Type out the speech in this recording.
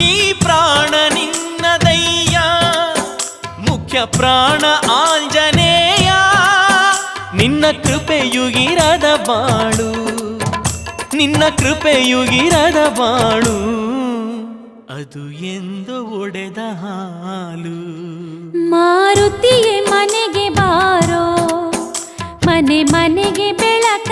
ಈ ಪ್ರಾಣ ನಿನ್ನದಯ್ಯ, ಮುಖ್ಯ ಪ್ರಾಣ ಆಂಜನೇಯ. ನಿನ್ನ ಕೃಪೆಯುಗಿರದ ಬಾಳು, ನಿನ್ನ ಕೃಪೆಯುಗಿರದ ಬಾಳು, ಅದು ಎಂದು ಒಡೆದ ಹಾಲು. ಮಾರುತಿಯೇ ಮನೆಗೆ ಬಾರೋ, ಮನೆ ಮನೆಗೆ ಬೆಳಕ